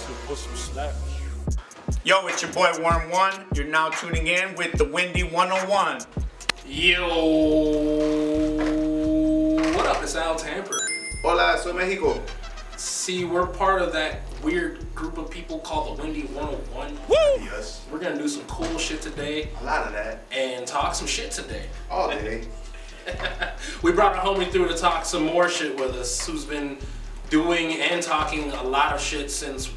to put some snaps. Yo, it's your boy Worm1. You're now tuning in with the Windy 101. Yo, what up? It's Al Tamper. Hola, soy Mexico. See, we're part of that weird group of people called the Windy 101. Woo! Yes. We're gonna do some cool shit today. A lot of that. And talk some shit today. All day. We brought our homie through to talk some more shit with us, who's been doing and talking a lot of shit since,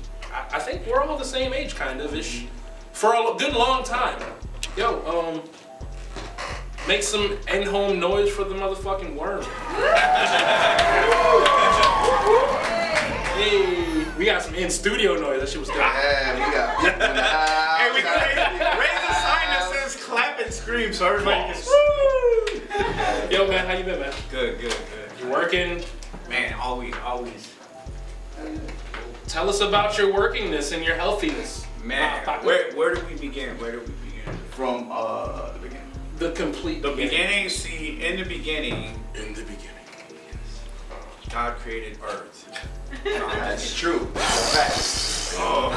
I think we're all the same age, kind of ish, for a good long time. Yo, make some in-home noise for the motherfucking worm. Hey, we got some in-studio noise. That shit was dope. Yeah, we got. Hey, we raise a sign that says clap and scream so everybody can. Yo, man, how you been, man? Good. You working? Man, always. Tell us about your workingness and your healthiness. Man, where do we begin? From the beginning. The complete beginning. See, in the beginning, God created Earth. That's true. Facts. No,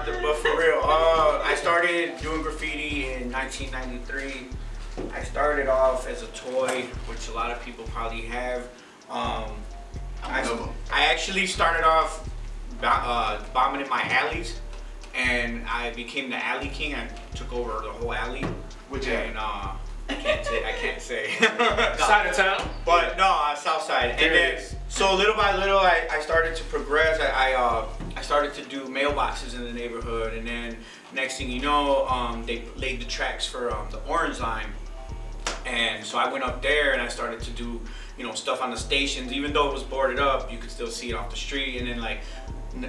but for real, I started doing graffiti in 1993. I started off as a toy, which a lot of people probably have. I actually started off bombing in my alleys, and I became the alley king. I took over the whole alley. Which and I can't say. Side of town? But no, south side. There And then, it is. so little by little, I started to progress. I started to do mailboxes in the neighborhood, and then next thing you know, they laid the tracks for the Orange Line, and so I went up there and I started to do, you know, stuff on the stations. Even though it was boarded up, you could still see it off the street. And then like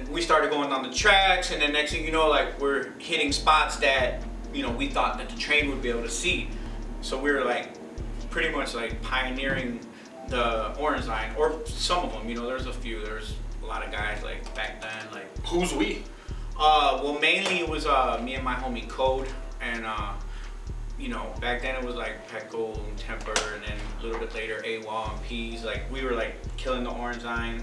we started going on the tracks, and then next thing you know, like we're hitting spots that, you know, we thought that the train would be able to see. So we were like pretty much like pioneering the Orange Line, or some of them, you know, there's a few. There's a lot of guys like back then, like. Who's we? Well, mainly it was me and my homie Code, and you know, back then it was like Peckle and Tamper, and then a little bit later AWOL and Peas. Like we were like killing the Orange Line.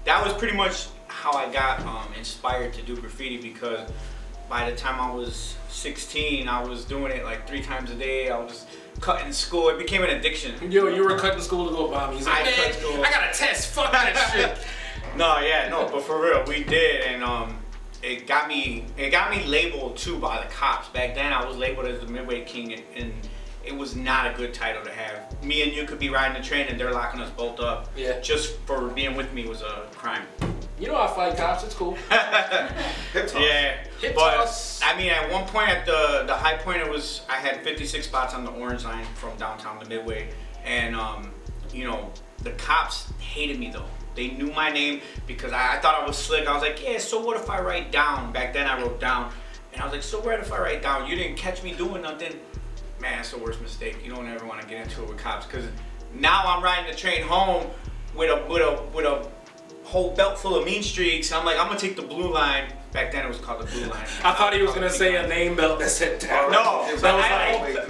That was pretty much how I got inspired to do graffiti, because by the time I was 16, I was doing it like 3 times a day. I was cutting school. It became an addiction. Yo, you were cutting school to go bomb. He's like, cut school. I got a test. Fuck that shit. No, but for real, we did, and it got me labeled too by the cops. Back then, I was labeled as the Midway King, and it was not a good title to have. Me and you could be riding the train, and they're locking us both up. Yeah. Just for being with me was a crime. You know I fight cops. It's cool. Hip toss. Yeah. Hip but toss. I mean, at one point, at the high point, I had 56 spots on the Orange Line from downtown to Midway, and you know, the cops hated me though. They knew my name because I thought I was slick. I was like, yeah, so what if I write down? Back then I wrote down, and I was like, so what if I write down? You didn't catch me doing nothing. Man, that's the worst mistake. You don't ever want to get into it with cops, because now I'm riding the train home with a whole belt full of mean streaks. I'm like, I'm gonna take the blue line. Back then it was called the blue line. I thought he was gonna say a name belt that said down. No, that was like,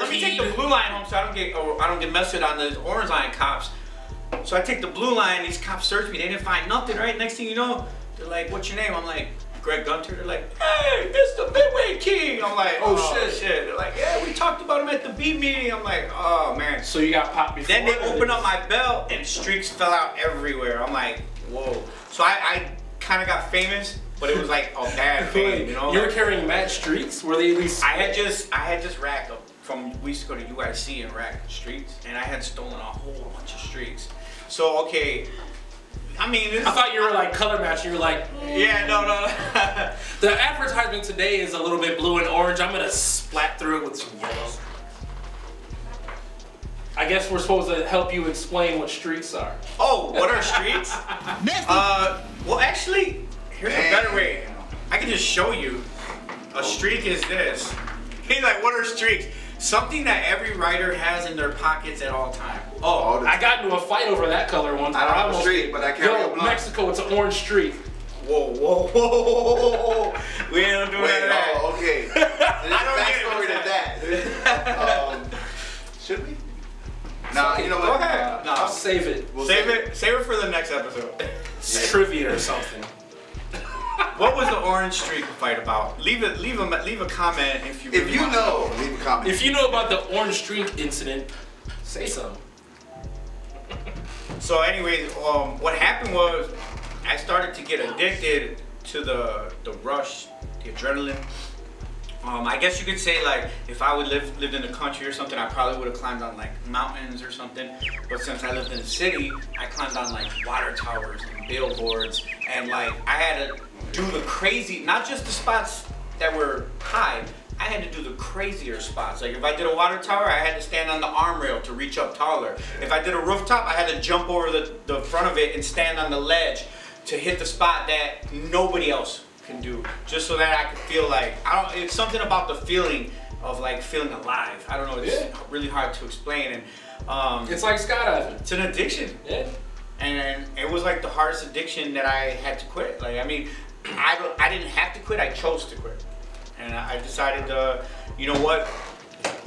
let me take the blue line home so I don't get messed with on the Orange Line cops. So I take the blue line. These cops searched me. They didn't find nothing. Right. Next thing you know, they're like, "What's your name?" I'm like, Greg Gunter. They're like, "Hey, it's the Midway King." I'm like, "Oh shit." They're like, "Yeah, we talked about him at the beat meeting." I'm like, "Oh man." So you got popped before. Then they opened up my belt and streaks fell out everywhere. I'm like, "Whoa." So I kind of got famous, but it was like a bad fame, you know. You were carrying mad streaks? Were they at least? I had just racked up from. We used to go to UIC and rack streaks, and I had stolen a whole bunch of streaks. So okay. I mean, I thought you were like color matching. You were like, yeah, no. The advertisement today is a little bit blue and orange. I'm gonna splat through it with some yellow. I guess we're supposed to help you explain what streaks are. Oh, what are streaks? Well, actually, here's a better way. I can just show you. A streak is this. He's like, what are streaks? Something that every writer has in their pockets at all time. Oh, I got into a fight over that color one time. I don't have a streak, but I carry a blunt. Mexico, it's an orange streak. Whoa. We ain't doing that. Oh, okay. There's a backstory to that. Should we? Nah, you know Go what? ahead. I'll No, save it. save it for the next episode. It's trivia or something. What was the orange streak fight about? Leave a comment if you. If really you want. know, leave a comment. If you know about the orange streak incident, say something. So, anyways, what happened was I started to get addicted to the rush, the adrenaline. I guess you could say like if I would lived in the country or something, I probably would have climbed on like mountains or something. But since I lived in the city, I climbed on like water towers and billboards, and like I had to do the crazy, not just the spots that were high. I had to do the crazier spots. Like if I did a water tower, I had to stand on the arm rail to reach up taller. If I did a rooftop, I had to jump over the front of it and stand on the ledge to hit the spot that nobody else can do, just so that I could feel like, it's something about the feeling of like feeling alive. I don't know, it's really hard to explain. And It's like skydiving. it's an addiction. Yeah. And it was like the hardest addiction that I had to quit. Like, I mean, I didn't have to quit, I chose to quit. And I decided to, you know what?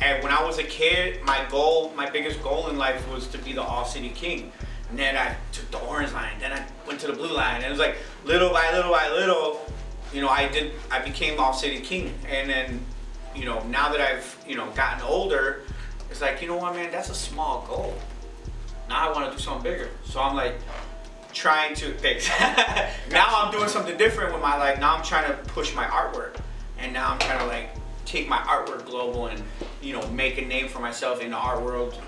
And when I was a kid, my biggest goal in life was to be the all-city king. And then I took the orange line, then I went to the blue line. And it was like little by little by little, you know, I became all-city king. And then, you know, now that I've, you know, gotten older, it's like, you know what, man, that's a small goal. Now I want to do something bigger. So I'm like trying to fix. Now I'm doing something different with my life. Now I'm trying to push my artwork. And now I'm trying to like take my artwork global and, you know, make a name for myself in the art world.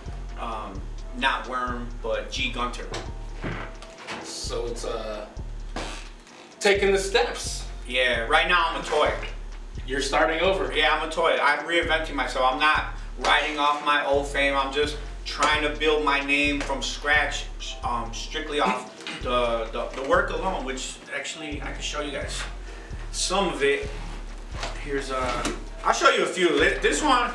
Not Worm, but G Gunter. So it's taking the steps. Yeah, right now I'm a toy. You're starting over. Yeah, I'm a toy. I'm reinventing myself. I'm not riding off my old fame. I'm just trying to build my name from scratch, strictly off the work alone, which actually I can show you guys some of it. Here's I'll show you a few. This one,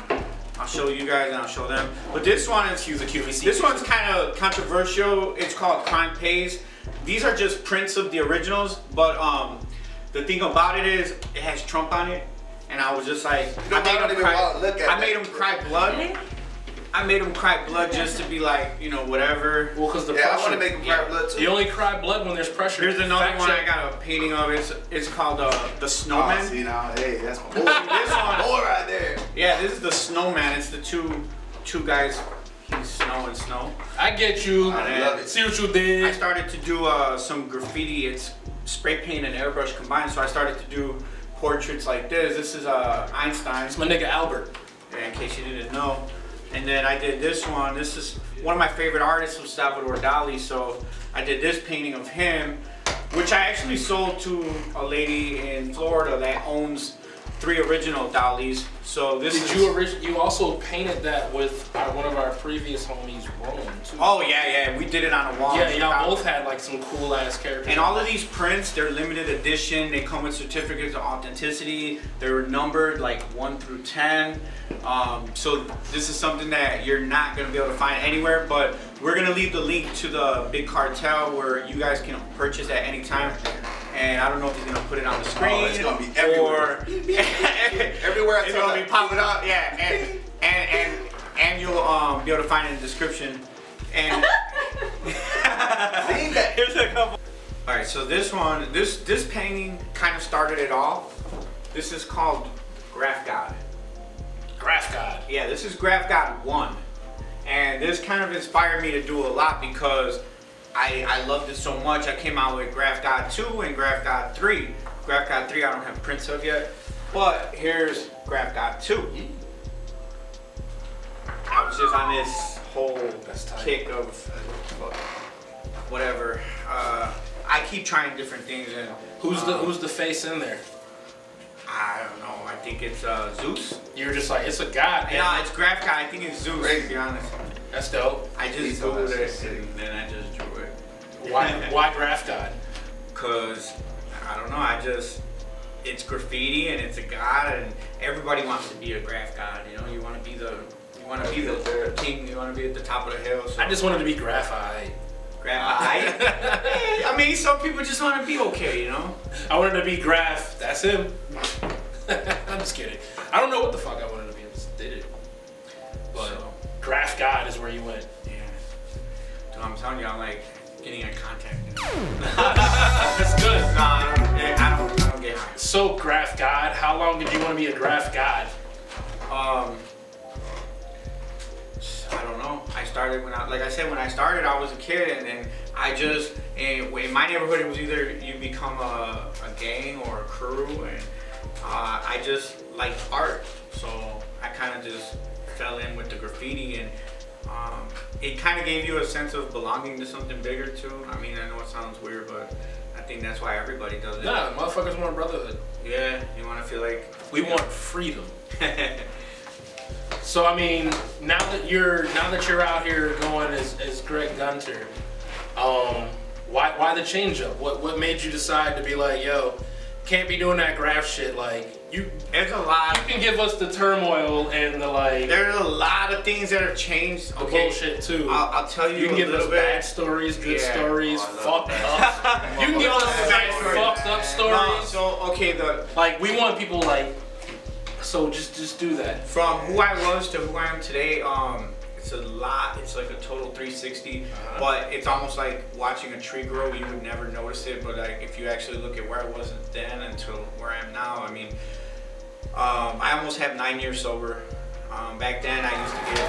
I'll show you guys and I'll show them. But this one is Cue the QVC. This one's kind of controversial. It's called Crime Pays. These are just prints of the originals, but the thing about it is it has Trump on it, and I was just like, I made him cry blood. I made him cry blood just to be like, you know, whatever. Well, because the Yeah, pressure. I want to make him cry blood too. You only cry blood when there's pressure. Here's another Fact one check. I got a painting of. It's called the Oh, Snowman. see now, hey, that's my boy. This one, Boy right there. yeah, this is the Snowman. It's the two guys. He's snow and snow. I get you. I love it. See what you I did. started to do some graffiti. It's spray paint and airbrush combined. So I started to do portraits like this. This is Einstein. It's my nigga Albert. In case you didn't know. And then I did this one. This is one of my favorite artists, was Salvador Dali. So I did this painting of him, which I actually sold to a lady in Florida that owns 3 original Dalis. So this is. You also painted that with one of our previous homies, Roman, too. Oh yeah, we did it on a wall. Yeah, y'all both had like some cool ass characters. And all of these prints, they're limited edition. They come with certificates of authenticity. They're numbered like 1 through 10. So this is something that you're not gonna be able to find anywhere, but we're gonna leave the link to the Big Cartel where you guys can purchase at any time. And I don't know if he's gonna put it on the screen. Oh, it's gonna be everywhere. Or Everywhere I it's turn, gonna be like, popping up. Yeah, and you'll be able to find it in the description. And here's a couple. All right, so this one, this painting kind of started it all. This is called Graph God. Graph God. Yeah, this is Graph God 1. And this kind of inspired me to do a lot because I loved it so much. I came out with Graph God 2 and Graph God 3. Graph God 3 I don't have prints of yet. But here's Graph God 2. I was just on this whole kick of whatever. I keep trying different things, and Who's the face in there? I don't know. I think it's Zeus. You're just like, it's a god. Yeah, it's Graph God. I think it's Zeus. To be honest, That's dope. I just googled it and then I just drew it. Why Graph God? Cause I don't know. It's graffiti and it's a god, and everybody wants to be a graph god. You know, you want to be the king. You want to be at the top of the hill. So. I just wanted to be graphite. Graphite. I mean, some people just want to be okay, you know. I wanted to be Graph. That's him. I'm just kidding. I don't know what the fuck I wanted to be. I just did it. But Graph God is where you went. Yeah. I'm telling you, I'm like getting in contact. That's good. No, I don't get high. So, graph god, how long did you want to be a graph god? I don't know. I started when like I said, when I started, I was a kid, and then I just, in my neighborhood, it was either you become a gang or a crew, and I just liked art, so I kind of just fell in with the graffiti, and it kind of gave you a sense of belonging to something bigger too. I mean, I know it sounds weird, but I think that's why everybody does it. Nah, motherfuckers want brotherhood. Yeah, you want to feel like We want freedom. So I mean, now that you're out here going as Greg Gunter, why the change up? What made you decide to be like, yo, can't be doing that graph shit? Like there's a lot. You can give us the turmoil and the like. There's a lot of things that have changed. The bullshit too. I'll tell you. You can give us bad stories, good stories, fucked up. You can give us bad fucked up stories. No, so okay, like we want people like. So just do that. From who I was to who I am today, it's a lot. It's like a total 360, but it's almost like watching a tree grow. You would never notice it, but like if you actually look at where I was then until where I am now, I mean, I almost have 9 years sober. Back then, I used to get.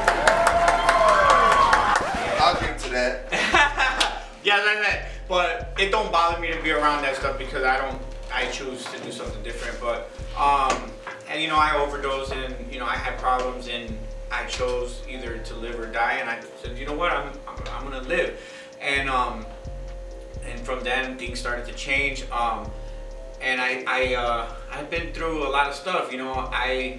I'll drink to that. Yeah, like that. But it don't bother me to be around that stuff because I choose to do something different. But and you know, I overdosed and you know I had problems and I chose either to live or die, and I said, you know what, I'm gonna live, and from then things started to change, and I've been through a lot of stuff. You know, I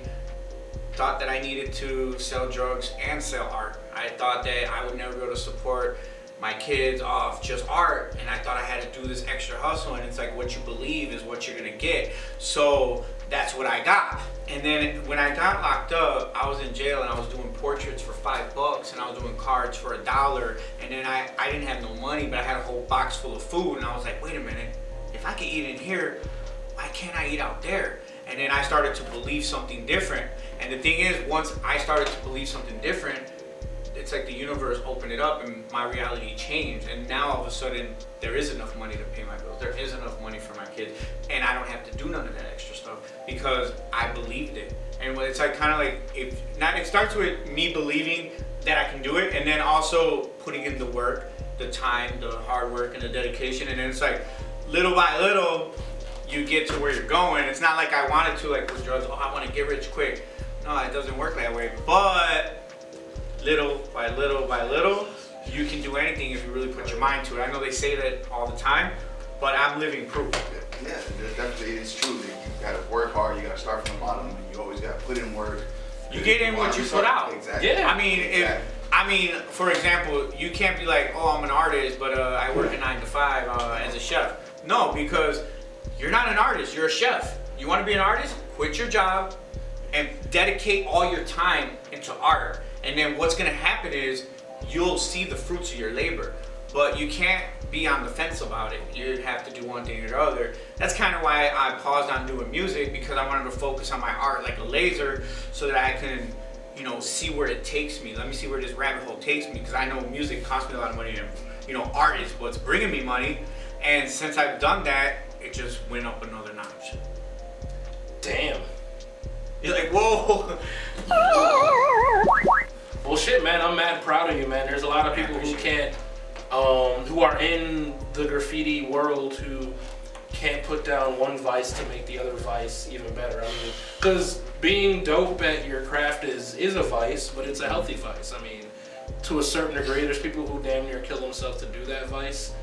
thought that I needed to sell drugs and sell art. I thought that I would never be able to support my kids off just art, and I thought I had to do this extra hustle, and it's like what you believe is what you're gonna get. So that's what I got. And then when I got locked up, I was in jail and I was doing portraits for $5 and I was doing cards for $1, and then I didn't have no money, but I had a whole box full of food, and I was like, wait a minute, if I can eat in here, why can't I eat out there? And then I started to believe something different. And the thing is, once I started to believe something different, it's like the universe opened it up and my reality changed, and now all of a sudden there is enough money to pay my bills, there is enough money for my kids, and I don't have to do none of that extra stuff because I believed it. And it's like kind of like, it starts with me believing that I can do it, and then also putting in the work, the time, the hard work, and the dedication, and then it's like little by little you get to where you're going. It's not like I wanted to, like with drugs, oh, I want to get rich quick. No, it doesn't work that way. But little by little by little, you can do anything if you really put your mind to it. I know they say that all the time, but I'm living proof. Yeah, definitely, it's true. You gotta work hard. You gotta start from the bottom, and you always gotta put in work. You get in what you put out. Exactly. Yeah. I mean, for example, you can't be like, oh, I'm an artist, but I work a 9 to 5 as a chef. No, because you're not an artist. You're a chef. You want to be an artist? Quit your job and dedicate all your time into art. And then what's gonna happen is you'll see the fruits of your labor, but you can't be on the fence about it. You have to do one thing or the other. That's kind of why I paused on doing music, because I wanted to focus on my art like a laser so that I can, you know, see where it takes me. Let me see where this rabbit hole takes me, because I know music costs me a lot of money and, you know, art is what's bringing me money. And since I've done that, it just went up another notch. Damn. You're like, whoa. Well, shit, man, I'm mad proud of you, man. There's a lot of people who can't, who are in the graffiti world who can't put down one vice to make the other vice even better. I mean, because being dope at your craft is a vice, but it's a healthy vice. I mean, to a certain degree, there's people who damn near kill themselves to do that vice,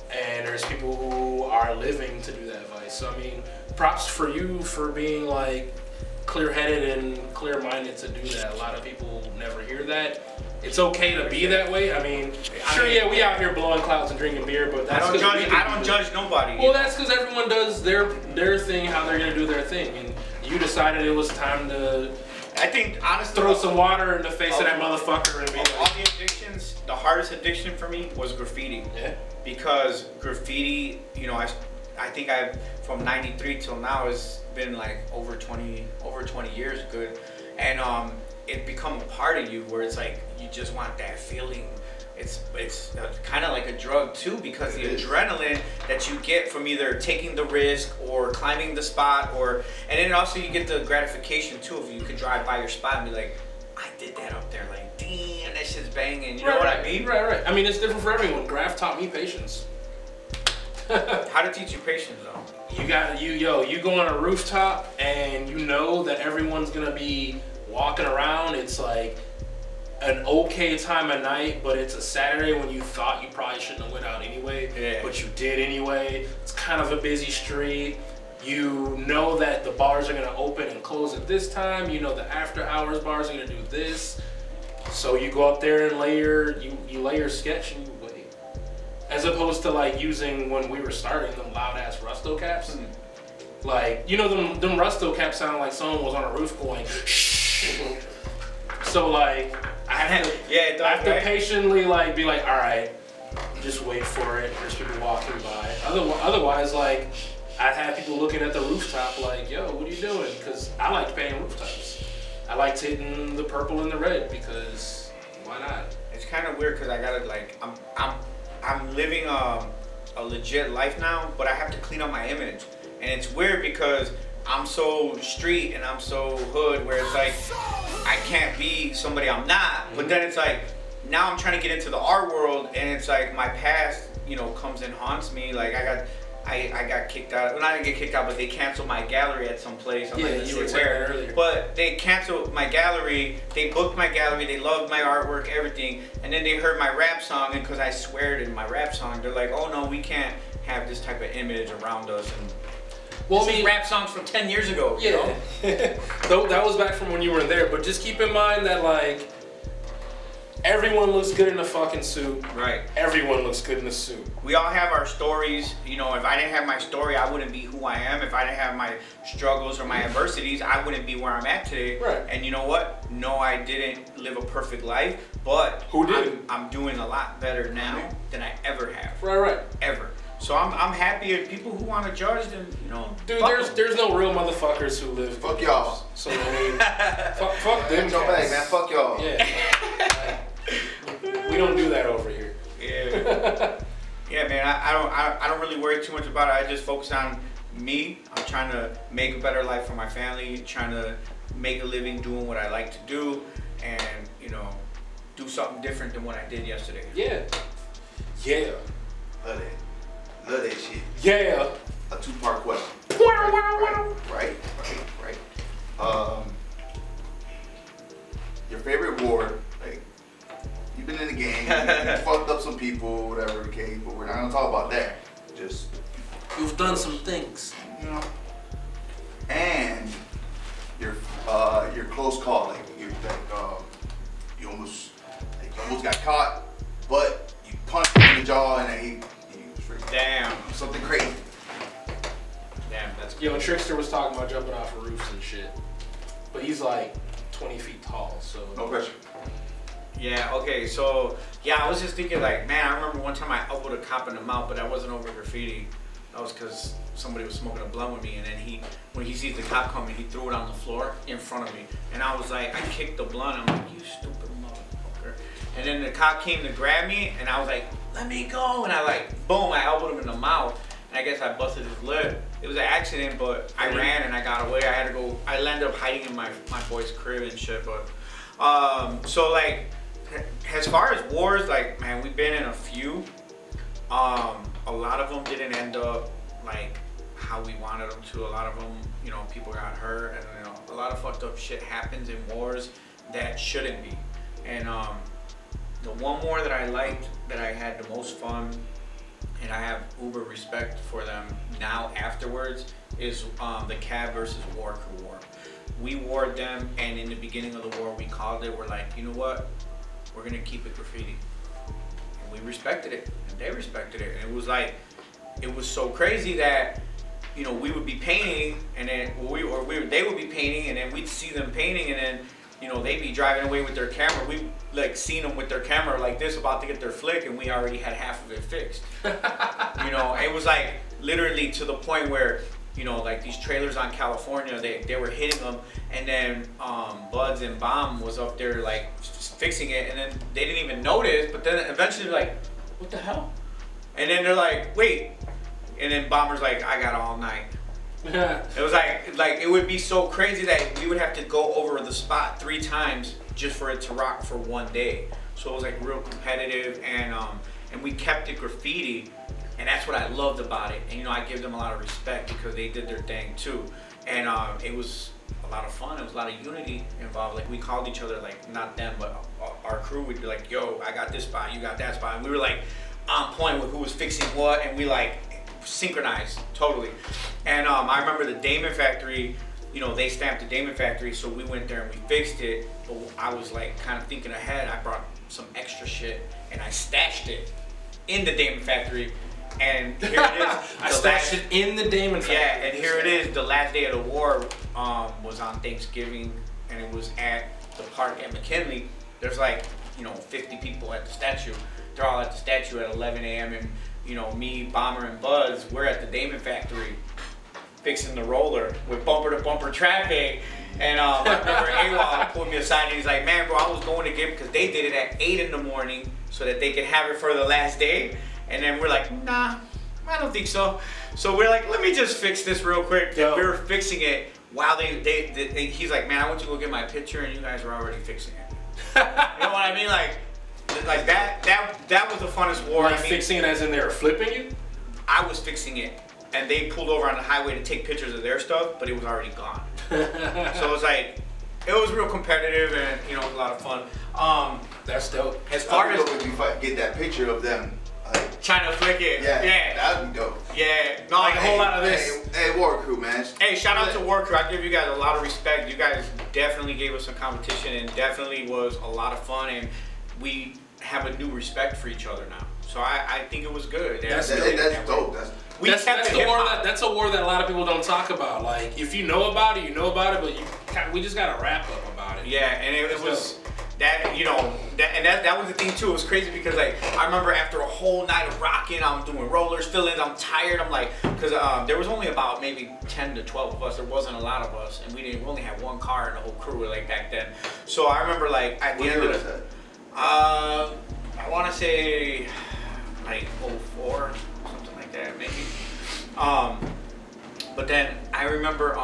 and there's people who are living to do that vice. So, I mean, props for you for being, like, clear-headed and clear-minded to do that. A lot of people never hear that. It's okay to be that way. I mean, sure, yeah, we out here blowing clouds and drinking beer, but that's I don't judge nobody. Well, that's because everyone does their thing, how they're gonna do their thing, and you decided it was time to, I think, honestly, throw some water in the face of that motherfucker and be like, all the addictions, the hardest addiction for me was graffiti. Yeah. Because graffiti, you know, I think I've, from 93 till now, has been like over 20 years good, and it become a part of you where it's like you just want that feeling. it's kind of like a drug too, because the adrenaline that you get from either taking the risk or climbing the spot, and then also you get the gratification too if you could drive by your spot and be like, I did that up there, like damn, that shit's banging. You know what I mean? Right. I mean, it's different for everyone. Graph taught me patience. How to teach you patience though? You go on a rooftop and you know that everyone's gonna be walking around. It's like an okay time of night, but it's a Saturday when you thought you probably shouldn't have went out anyway, but you did anyway. It's kind of a busy street. You know that the bars are gonna open and close at this time. You know the after hours bars are gonna do this. So you go up there and lay your sketch and you wait. As opposed to like using, when we were starting, them loud ass Rusto caps. Like, you know, them Rusto caps sound like someone was on a roof going shh. So like I have to patiently like be like, all right, just wait for it. There's people walking by. Otherwise, like I'd have people looking at the rooftop like, yo, what are you doing? Because I liked painting rooftops. I liked hitting the purple and the red because why not? It's kind of weird because I gotta like I'm living a legit life now, but I have to clean up my image, and it's weird because I'm so street and I'm so hood where it's like I can't be somebody I'm not. But then it's like now I'm trying to get into the art world, and it's like my past, you know, comes and haunts me. Like I got kicked out. Well, I didn't get kicked out, but they canceled my gallery at some place. You were saying that earlier. But they canceled my gallery. They booked my gallery. They loved my artwork, everything. And then they heard my rap song, and because I swear it in my rap song, they're like, "Oh no, we can't have this type of image around us." And well, I mean, rap songs from 10 years ago. You know? That was back from when you were there. But just keep in mind that like everyone looks good in a fucking suit. Right. Everyone looks good in a suit. We all have our stories. You know, if I didn't have my story, I wouldn't be who I am. If I didn't have my struggles or my adversities, I wouldn't be where I'm at today. Right. And you know what? No, I didn't live a perfect life, but who did? I'm doing a lot better now than I ever have. Right. Ever. So I'm happy at people who want to judge them, you know. Dude, there's no real motherfuckers who live. Fuck y'all. So I mean, fuck them. Go back, man. Fuck y'all. Yeah. We don't do that over here. Yeah. Yeah, man. I don't really worry too much about it. I just focus on me. I'm trying to make a better life for my family. Trying to make a living doing what I like to do, and you know, do something different than what I did yesterday. Yeah. Love that shit. Yeah. A two-part question. Right. Your favorite war, like, you've been in the game, you fucked up some people, whatever the case, but we're not gonna talk about that. Just, you've done some things, you know. And your close call, like you almost got caught, but you punched him in the jaw and then he damn, something crazy. Damn, that's cool. Yo, Trickster was talking about jumping off of roofs and shit, but he's like 20 feet tall, so no pressure. Yeah, okay, so yeah, I was just thinking like, man, I remember one time I elbowed a cop in the mouth, but I wasn't over graffiti. That was because somebody was smoking a blunt with me, and then when he sees the cop coming, he threw it on the floor in front of me, and I was like, I kicked the blunt. I'm like, you stupid motherfucker. And then the cop came to grab me, and I was like, let me go, and I like, boom, I elbowed him in the mouth, and I guess I busted his lip. It was an accident, but I ran and I got away. I had to go. I ended up hiding in my boy's crib and shit. But so like, as far as wars, like, man, we've been in a few. A lot of them didn't end up like how we wanted them to. A lot of them, you know, people got hurt, and you know, a lot of fucked up shit happens in wars that shouldn't be. And the one war that I liked, that I had the most fun, and I have uber respect for them now afterwards, is the Cab versus War Crew war. We warred them, and in the beginning of the war, we called it. We're like, you know what? We're gonna keep it graffiti, and we respected it, and they respected it. And it was like, it was so crazy that, you know, we would be painting, and then they would be painting, and then we'd see them painting, and then, you know, they'd be driving away with their camera. We like seen them with their camera like this, about to get their flick, and we already had half of it fixed. You know, it was like literally to the point where you know, like these trailers on California, they were hitting them, and then Buds and Bomb was up there like just fixing it, and then they didn't even notice, but then eventually they're like, what the hell? And then they're like, wait, and then Bomber's like, I got all night. It was like it would be so crazy that we would have to go over the spot 3 times just for it to rock for one day. So it was like real competitive, and we kept it graffiti. And that's what I loved about it. And you know, I give them a lot of respect because they did their thing too. And it was a lot of fun. It was a lot of unity involved. Like we called each other, like not them, but our crew would be like, yo, I got this spot, you got that spot. And we were like on point with who was fixing what, and we like synchronized totally. And I remember the Damon Factory, you know, they stamped the Damon Factory, so we went there and we fixed it. But I was like kind of thinking ahead. I brought some extra shit and I stashed it in the Damon Factory. And here it is. I stashed it in the Damon Factory. Yeah, and here it is. The last day of the war was on Thanksgiving, and it was at the park at McKinley. There's like, you know, 50 people at the statue. They're all at the statue at 11 a.m. And, you know, me, Bomber, and Buzz, we're at the Damon Factory fixing the roller with bumper-to-bumper traffic. And I remember AWOL pulled me aside and he's like, man, bro, I was going to get, because they did it at 8 in the morning so that they could have it for the last day. And then we're like, nah, I don't think so. So we're like, let me just fix this real quick. And we were fixing it while he's like, man, I went to go get my picture and you guys were already fixing it. You know what I mean? Like that was the funnest war. Like I mean, fixing it as in they were flipping you? I was fixing it. And they pulled over on the highway to take pictures of their stuff, but it was already gone. So it was like, it was real competitive and, you know, it was a lot of fun. That's dope. As far as if you get that picture of them, like, trying to flick it. Yeah, that'd be dope. Yeah, no, like a whole lot of this. Hey, War Crew, man. Hey, shout out to War Crew. I give you guys a lot of respect. You guys definitely gave us some competition and definitely was a lot of fun, and we have a new respect for each other now. So I think it was good. That's dope. That's a war that a lot of people don't talk about. Like, if you know about it, you know about it, but we just got to wrap up about it. Yeah, and it was that, you know, that was the thing too. It was crazy because like I remember after a whole night of rocking, I'm doing rollers, fill-ins, I'm tired. I'm like, because there was only about maybe 10 to 12 of us. There wasn't a lot of us, and we only had one car in the whole crew like back then. So I remember like at the end of the, I want to say like 04, something like that maybe. But then I remember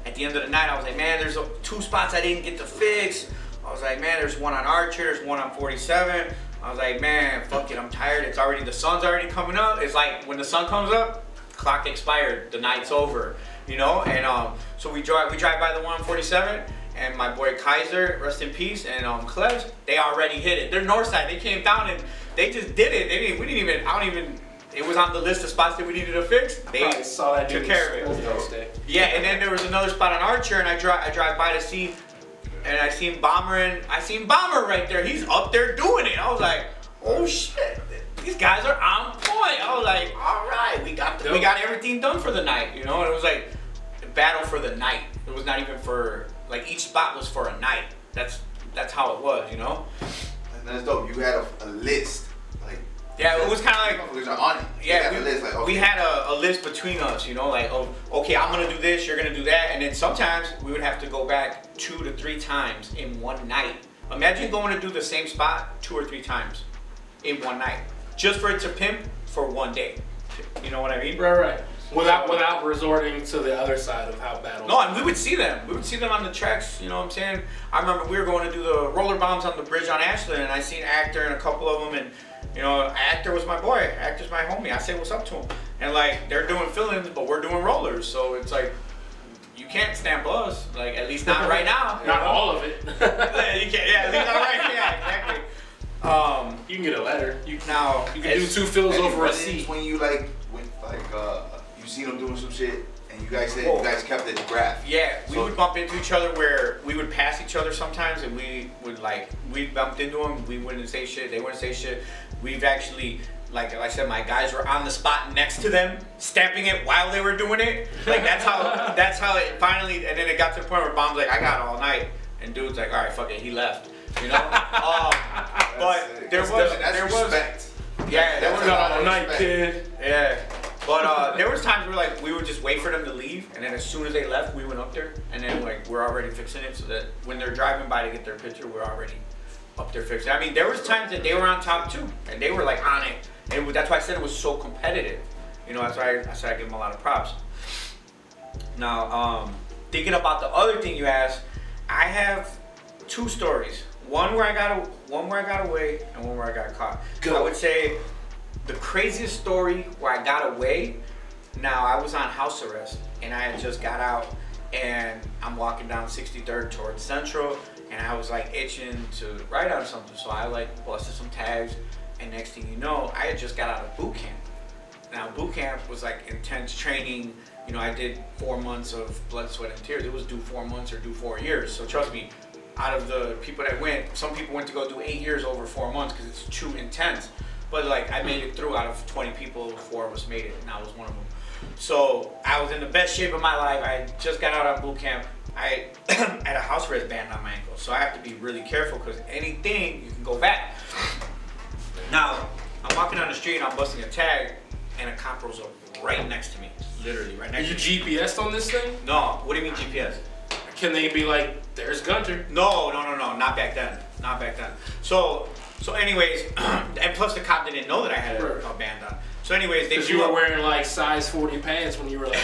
at the end of the night I was like, man, there's 2 spots I didn't get to fix. I was like, man, there's one on Archer, there's one on 47. I was like, man, fuck it, I'm tired. It's already, the sun's already coming up. It's like when the sun comes up, clock expired, the night's over, you know? And so we drive by the one on 47, and my boy Kaiser, rest in peace, and Klebs, they already hit it. They're north side. They came down and they just did it. It was on the list of spots that we needed to fix. They saw that took care of it. Yeah, and then there was another spot on Archer, and I drive by to see, and I seen Bomber right there. He's up there doing it. I was like, oh shit, these guys are on point. I was like, all right, we got everything done for the night, you know. And it was like a battle for the night. It was not even for like each spot was for a night. That's how it was, you know. And that's dope. You had a list, like. Yeah, it was kind of like, on it. Yeah, we had a list between us, you know, like, oh, okay, I'm gonna do this, you're gonna do that, and then sometimes we would have to go back 2 to 3 times in one night. Imagine going to do the same spot 2 or 3 times in one night, just for it to pimp for one day. You know what I mean? Right. Without resorting to the other side of how battle. No, and we would see them. We would see them on the tracks, you know what I'm saying? I remember we were going to do the roller bombs on the bridge on Ashland, and I seen Actor and a couple of them, and you know, Actor was my boy. Actor's my homie. I say what's up to him. And like, they're doing fill-ins, but we're doing rollers. So it's like, you can't stamp us. Like, at least not right now. Not all of it. You can't, yeah, at least not right now. Yeah, exactly. You can get a letter. You now can do 2 fills over a seat. When you you see them doing some shit, and you guys said you guys kept it graph. Yeah, we would bump into each other where we would pass each other sometimes, and we bumped into them. We wouldn't say shit. They wouldn't say shit. We've actually, like I said, my guys were on the spot next to them, stamping it while they were doing it. Like that's how it finally. And then it got to the point where Bomb's like, I got all night, and dude's like, all right, fuck it, he left. You know. But there was respect. Yeah, there was all night, kid. Yeah. But there was times where like we would just wait for them to leave, and then as soon as they left, we went up there, and then like we're already fixing it so that when they're driving by to get their picture, we're already up there fixing it. I mean, there was times that they were on top too, and they were like on it, and that's why I said it was so competitive. You know, that's why I said I give them a lot of props. Now, thinking about the other thing you asked, I have 2 stories. One where I got away, and one where I got caught. Go. I would say the craziest story where I got away. Now I was on house arrest, and I had just got out, and I'm walking down 63rd towards Central, and I was like itching to write on something, so I like busted some tags, and next thing you know, I had just got out of boot camp. Now boot camp was like intense training. You know, I did 4 months of blood, sweat, and tears. It was do 4 months or do 4 years. So trust me, out of the people that went, some people went to go do 8 years over 4 months because it's too intense. But like I made it through. Out of 20 people, 4 of us made it, and I was one of them. So I was in the best shape of my life. I just got out of boot camp. I had a house arrest band on my ankle, so I have to be really careful because anything you can go back. Now I'm walking down the street and I'm busting a tag, and a cop rolls up right next to me, literally right next to me. Are you GPS'd on this thing? No, what do you mean GPS? Can they be like, there's Gunter? No, not back then, not back then. So anyways, and plus the cop didn't know that I had a band on. So anyways, because you were wearing like size 40 pants when you were like.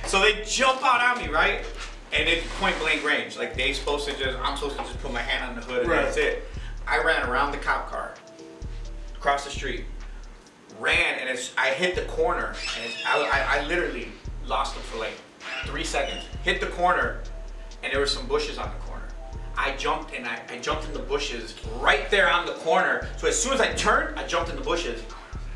so they jump out on me, right? And it's point blank range. Like I'm supposed to just put my hand on the hood and that's it. I ran around the cop car, across the street, ran, and I hit the corner, and I literally lost them for like 3 seconds. Hit the corner, and there were some bushes on the corner. I jumped and I jumped in the bushes right there on the corner. So as soon as I turned, I jumped in the bushes.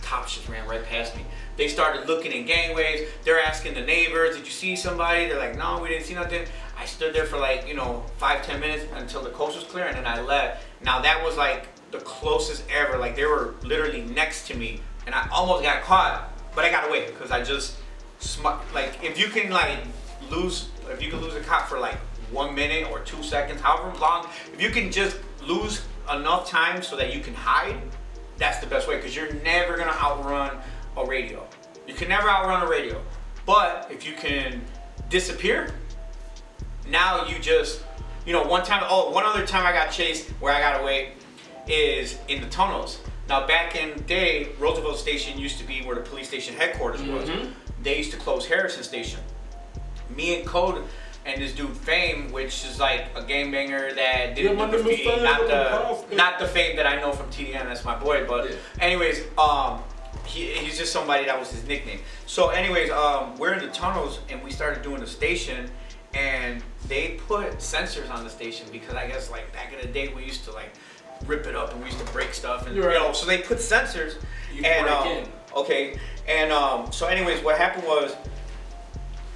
Cops just ran right past me. They started looking in gangways. They're asking the neighbors, did you see somebody? They're like, no, we didn't see nothing. I stood there for like, 5-10 minutes until the coast was clear, and then I left. Now that was like the closest ever. Like they were literally next to me, and I almost got caught, but I got away because I just like if you can lose a cop for like 1 minute or 2 seconds, however long, if you can just lose enough time so that you can hide, that's the best way, because you're never gonna outrun a radio. You can never outrun a radio. But if you can disappear, now you just, one other time I got chased where I got away is in the tunnels. Now back in the day, Roosevelt Station used to be where the police station headquarters was. They used to close Harrison Station. Me and Code and this dude Fame, which is like a gangbanger that didn't do graffiti, not the Fame that I know from TDN, that's my boy, but anyways, he's just somebody, that was his nickname. So anyways, we're in the tunnels and we started doing the station, and they put sensors on the station because I guess like back in the day we used to like rip it up and we used to break stuff, and so they put sensors. So anyways, what happened was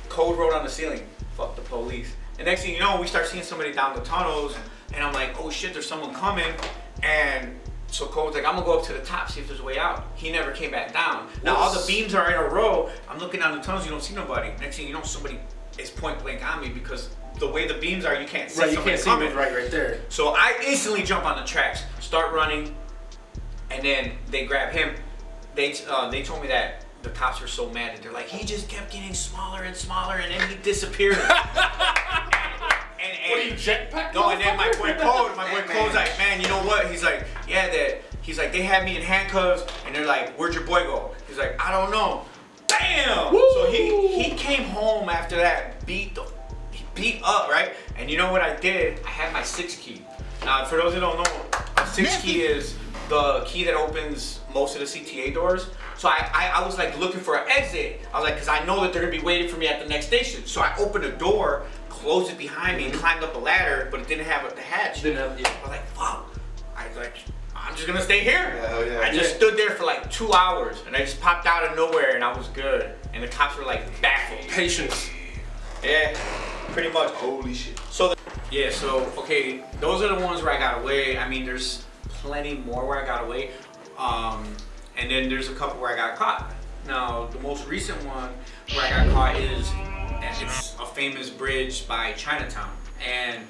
Code wrote on the ceiling, fuck the police. And next thing you know, we start seeing somebody down the tunnels, and I'm like, oh shit, there's someone coming. And so Code's like, I'm gonna go up to the top, see if there's a way out. He never came back down. Now all the beams are in a row. I'm looking down the tunnels, you don't see nobody. Next thing you know, somebody is point blank on me because the way the beams are, you can't see somebody coming. Right there. So I instantly jump on the tracks, start running, and then they grab him. They told me that the cops were so mad that they're like, he just kept getting smaller and smaller, and then he disappeared. and what are you, jetpack? No, and then my boy Code's like, man, you know what? He's like, he's like, they had me in handcuffs, and they're like, where'd your boy go? He's like, I don't know. Bam! Woo! So he came home after that, beat up, right? And you know what I did? I had my 6 key. Now, for those that don't know, a 6 key is the key that opens most of the CTA doors. So I was like looking for an exit. I was like, because I know that they're gonna be waiting for me at the next station. So I opened the door, closed it behind me, and climbed up a ladder, but it didn't have the hatch. I was like, fuck. I'm just gonna stay here. I just stood there for like 2 hours, and I just popped out of nowhere, and I was good. And the cops were like baffled. Patience. Yeah, pretty much. Holy shit. So okay, those are the ones where I got away. I mean, there's plenty more where I got away. And then there's a couple where I got caught. Now, the most recent one where I got caught it's a famous bridge by Chinatown. And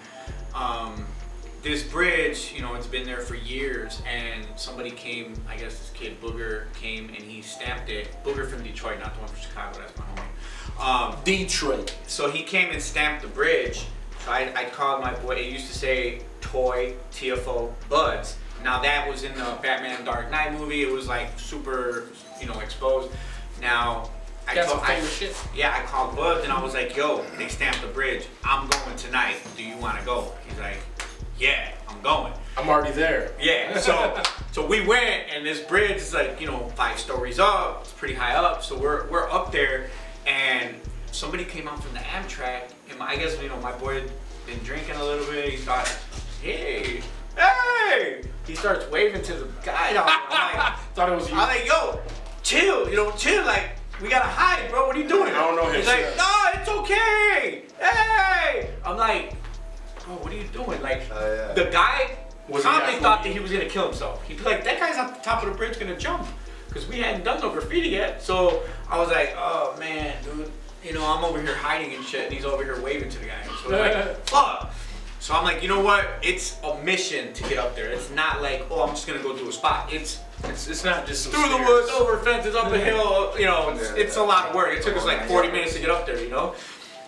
this bridge, you know, it's been there for years, and somebody came, I guess this kid, Booger, came and he stamped it. Booger from Detroit, not the one from Chicago, that's my homie. Detroit. So he came and stamped the bridge. So I called my boy, it used to say Toy, TFO, Buds. Now that was in the Batman Dark Knight movie, it was like super, you know, exposed. Now, I called Buds and I was like, yo, they stamped the bridge. I'm going tonight. Do you want to go? He's like, yeah, I'm going. I'm already there. Yeah, so we went, and this bridge is like, you know, 5 stories up. It's pretty high up. So we're up there, and somebody came out from the Amtrak, and I guess, you know, my boy had been drinking a little bit. He thought, hey. He starts waving to the guy down there. I'm like, thought it was you. I'm like, yo, chill, you know, chill. Like, we gotta hide, bro. What are you doing? I don't know him. He's like, no, it's okay. Hey. I'm like, bro, what are you doing? Like, the guy probably thought that he was gonna kill himself. He'd be like, that guy's at the top of the bridge gonna jump. Because we hadn't done no graffiti yet. So I was like, oh man, dude. You know, I'm over here hiding and shit, and he's over here waving to the guy. So I'm like, fuck. So I'm like, you know what? It's a mission to get up there. It's not like, oh, I'm just gonna go do a spot. It's not just some through stairs. the woods, over fences, up a hill. You know, it's a lot of work. It took us like 40 minutes to get up there. You know.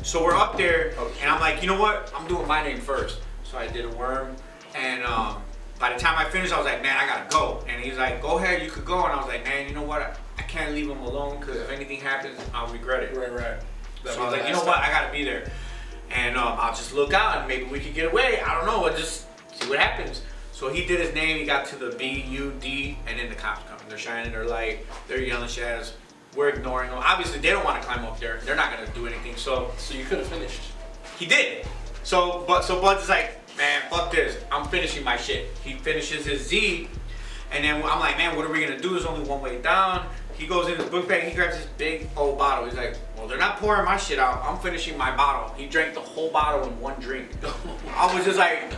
So we're up there, and I'm like, you know what? I'm doing my name first. So I did a worm, and by the time I finished, I was like, man, I gotta go. And he's like, go ahead, you could go. And I was like, man, you know what? I can't leave him alone because if anything happens, I'll regret it. Right. So I was like, you know what? I gotta be there. And I'll just look out and maybe we could get away. I don't know. I'll just see what happens. So he did his name. He got to the B-U-D, and then the cops come. They're shining their light. They're yelling at us. We're ignoring them. Obviously, they don't want to climb up there. They're not gonna do anything. So you could have finished. He did. So Buds is like, man, fuck this. I'm finishing my shit. He finishes his Z, and then I'm like, man, what are we gonna do? There's only one way down. He goes in his book bag, he grabs this big old bottle. He's like, well, they're not pouring my shit out. I'm finishing my bottle. He drank the whole bottle in one drink. I was just like,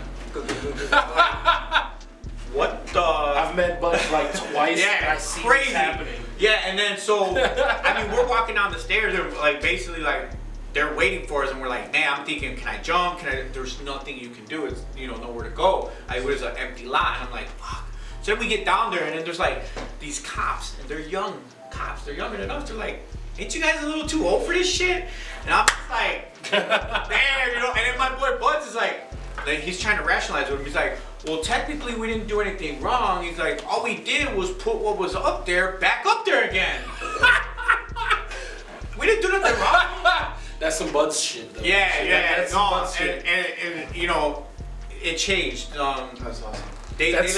what the? I've met Buds like twice. Yeah, and I see crazy. What's happening. Yeah, and then so, I mean, we're walking down the stairs and like basically like, they're waiting for us and we're like, man, I'm thinking, can I jump? There's nothing you can do. It's, you know, nowhere to go. It was an empty lot. And I'm like, fuck. So then we get down there and then there's like these cops and they're young cops. They're younger than us. They're like, ain't you guys a little too old for this shit? And I'm just like, man, you know, and then my boy Buds is like he's trying to rationalize with him. He's like, well, technically we didn't do anything wrong. He's like, all we did was put what was up there back up there again. We didn't do nothing wrong. That's some Buds shit, though. Yeah, that's some Buds shit. And you know, it changed. That's awesome. That's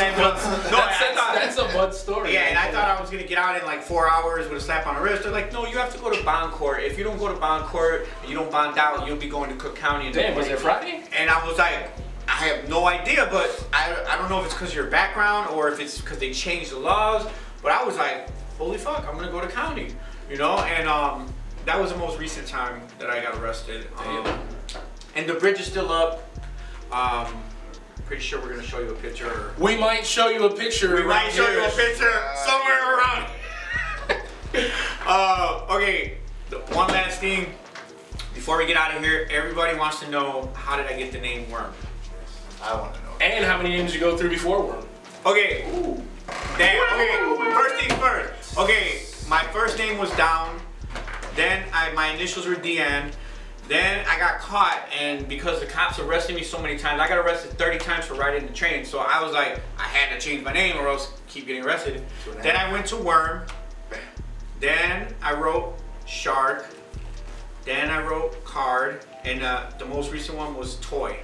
a Bud story. Yeah, and I thought I was gonna get out in like 4 hours with a slap on the wrist. They're like, no, you have to go to bond court. If you don't go to bond court and you don't bond out, you'll be going to Cook County. Damn, was it Friday? And I was like, I have no idea, but I don't know if it's because of your background or if it's because they changed the laws. But I was like, holy fuck, I'm gonna go to county, you know? And that was the most recent time that I got arrested. And the bridge is still up. Pretty sure we're gonna show you a picture. We might show you a picture. We might show you a picture somewhere around. Okay, one last thing before we get out of here. Everybody wants to know, how did I get the name Worm? I want to know. And how many names you go through before Worm? Okay. Ooh. Damn. Okay. First things first. Okay, my first name was Down. Then my initials were DN. Then I got caught, and because the cops arrested me so many times, I got arrested 30 times for riding the train. So I was like, I had to change my name or else keep getting arrested. Then I went to Worm. Then I wrote Shark. Then I wrote Card. And the most recent one was Toy.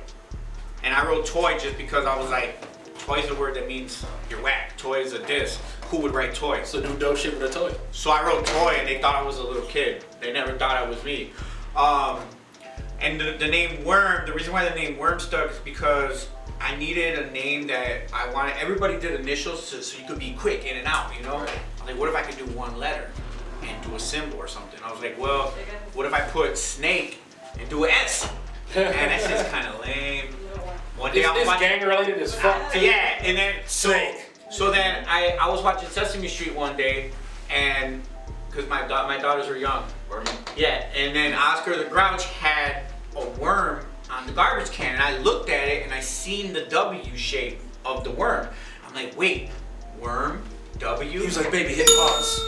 And I wrote Toy just because I was like, toy is a word that means you're whack. Toy is a diss. Who would write toy? So do dope shit with a toy. So I wrote Toy, and they thought I was a little kid. They never thought I was me. And the name Worm, the reason why the name Worm stuck is because I needed a name that I wanted. Everybody did initials so you could be quick in and out, you know? I'm like, what if I could do one letter and do a symbol or something? I was like, well, what if I put Snake and do an S? Man, that's just kind of lame. One day It's gang related as fuck. Yeah, and then Snake. So then I was watching Sesame Street one day, and because my daughters are young. Yeah, and then Oscar the Grouch had a worm on on the garbage can, and I looked at it and I seen the W shape of the worm. I'm like, wait, worm, W? He was like, baby, hit pause.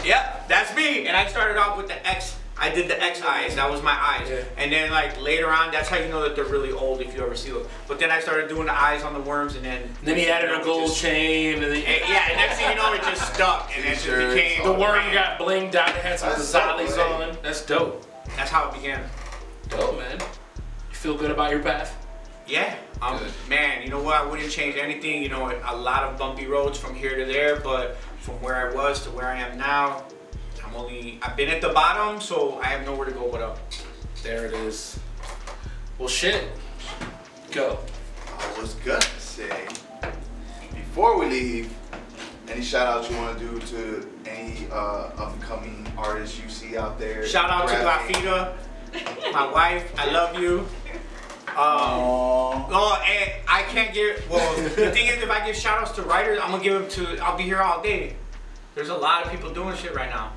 Yep, that's me. And I started off with the X. I did the X eyes. That was my eyes. Yeah. And then like later on, that's how you know that they're really old if you ever see them. But then I started doing the eyes on the worms, and then He added a gold chain, and then yeah. And next thing you know, it just stuck, and it just became the worm got blinged out. It had some Gonzales on. That's dope. That's how it began. Dope, man. You feel good about your path? Yeah. Man, you know what? I wouldn't change anything. You know, a lot of bumpy roads from here to there, but from where I was to where I am now, I've been at the bottom, so I have nowhere to go but up. There it is. Well, shit. Go. I was gonna say, before we leave, any shout outs you want to do to any upcoming artists you see out there? Shout out to Glafita, my wife. I love you. Oh, and I can't give. Well, the thing is, if I give shout outs to writers, I'm gonna give them to. I'll be here all day. There's a lot of people doing shit right now.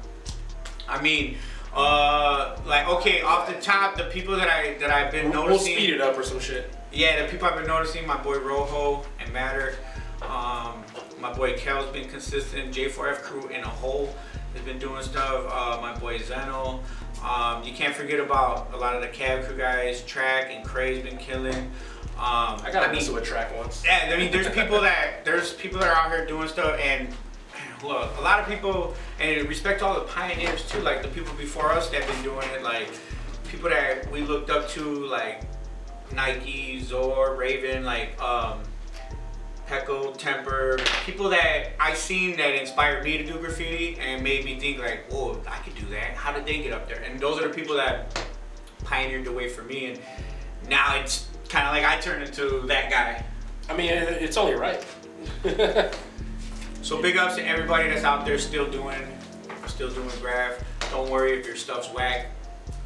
I mean, like, okay, off the top, the people that I've been noticing. We'll speed it up or some shit. Yeah, the people I've been noticing, my boy Rojo and Matter, my boy Kel's been consistent, J4F crew in a whole has been doing stuff, my boy Zeno. You can't forget about a lot of the cab crew guys, Track and Cray's been killing. I gotta listen to a track once. Yeah, I mean, there's people that are out here doing stuff, and look, a lot of people, and respect to all the pioneers too, like the people before us that have been doing it, like people that we looked up to, like Nike, Zor, Raven, like Pecco, Tamper, people that I seen that inspired me to do graffiti and made me think like, whoa, I could do that. How did they get up there? And those are the people that pioneered the way for me, and now it's kind of like I turned into that guy. I mean, it's only right. So big ups to everybody that's out there still doing graph. Don't worry if your stuff's whack.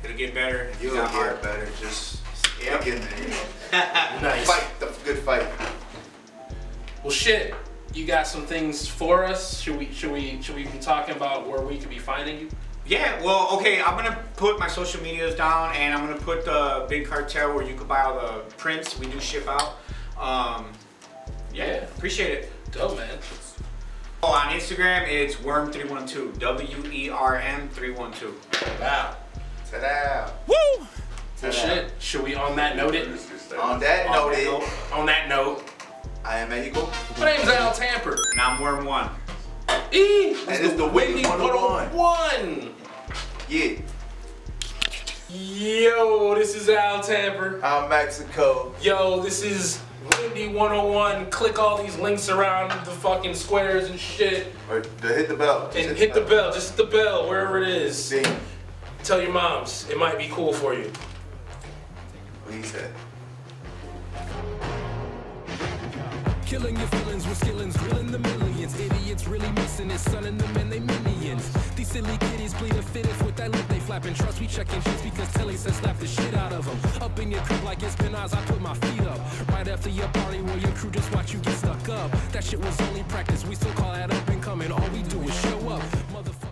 It'll get better. You'll get better. Just stick in there. Nice. Fight the good fight. Well, shit. You got some things for us? Should we be talking about where we could be finding you? Yeah. Well, okay. I'm gonna put my social medias down, and I'm gonna put the Big Cartel where you can buy all the prints. We do ship out. Yeah. Appreciate it. Dope, man. Oh, on Instagram, it's werm312. WERM 312. Wow. Ta-da. Woo! Well, shit. Should we on that note it? On that note, I am Mexico. My name's Al Tamper. And I'm Worm1. And it's the Windy 101. Yeah. Yo, this is Al Tamper. I'm Mexico. Yo, this is Windy 101. Click all these links around the fucking squares and shit. Or hit the bell. And hit the bell. Just hit the bell wherever it is. See. Tell your moms. It might be cool for you. What he said. Killing your feelings with skillings, drilling the millions. Idiots really missing it, son and them and they minions. These silly kiddies plead the fittest with that lip they flapping. Trust we checking shits because Telly said slap the shit out of them. Up in your crib like it's Penaz, I put my feet up. Right after your party where your crew just watch you get stuck up. That shit was only practice, we still call that up and coming. All we do is show up. Motherfucker.